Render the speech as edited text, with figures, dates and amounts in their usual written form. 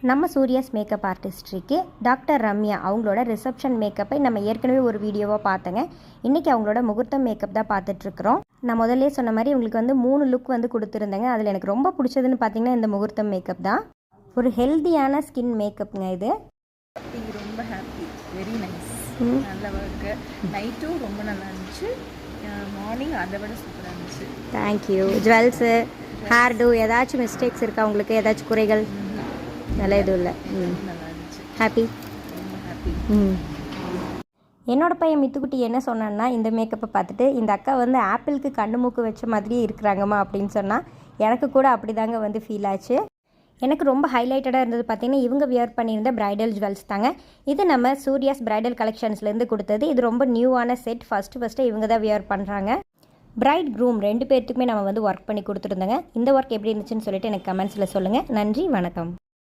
நம்ம Surya's makeup ஆர்டிஸ்ட்ரிக்கு doctor Ramya அவங்களோட reception மேக்கப்பை நம்ம ஏற்கனவே ஒரு வீடியோவாக பார்த்தேங்க. இன்றைக்கி அவங்களோட முகூர்த்தம் மேக்கப் தான் பார்த்துட்ருக்குறோம். நான் முதல்லே சொன்ன மாதிரி உங்களுக்கு வந்து 3 லுக் வந்து கொடுத்துருந்தேங்க. அதில் எனக்கு ரொம்ப பிடிச்சதுன்னு பார்த்தீங்கன்னா இந்த முகூர்த்தம் மேக்கப் தான். ஒரு ஹெல்த்தியான ஸ்கின் மேக்கப்ங்க இது. ரொம்ப ஹாப்பி, வெரி நைஸ், நல்ல ஒர்க்கு. நைட்டும் ரொம்ப நல்லா இருந்துச்சு, மார்னிங் அதை விட சூப்பராக இருந்துச்சு. தேங்க்யூ. ஜுவல்ஸு, ஹேர் டூ ஏதாச்சும் மிஸ்டேக்ஸ் இருக்கா உங்களுக்கு? ஏதாச்சும் குறைகள்? நல்ல எதுவும் இல்லை. நல்லா இருந்துச்சு, ஹாப்பி, ரொம்ப ஹாப்பி. என்னோட பையன் மித்துக்குட்டி என்ன சொன்னான்னா, இந்த மேக்கப்பை பார்த்துட்டு இந்த அக்கா வந்து ஆப்பிளுக்கு கண்ணு மூக்கு வச்ச மாதிரியே இருக்கிறாங்கம்மா அப்படின்னு சொன்னால் எனக்கு கூட அப்படி தாங்க வந்து ஃபீல் ஆச்சு. எனக்கு ரொம்ப ஹைலைட்டடாக இருந்தது பார்த்தீங்கன்னா இவங்க வியர் பண்ணியிருந்த ப்ரைடல் ஜுவல்ஸ் தாங்க. இது நம்ம சூர்யாஸ் ப்ரைடல் கலெக்ஷன்ஸ்லேருந்து கொடுத்தது. இது ரொம்ப நியூவான செட். ஃபஸ்ட்டு இவங்க தான் வியர் பண்ணுறாங்க. பிரைட் க்ரூம் 2 பேர்த்துக்குமே நம்ம வந்து ஒர்க் பண்ணி கொடுத்துருந்தோங்க. இந்த ஒர்க் எப்படி இருந்துச்சுன்னு சொல்லிட்டு எனக்கு கமெண்ட்ஸில் சொல்லுங்கள். நன்றி, வணக்கம்.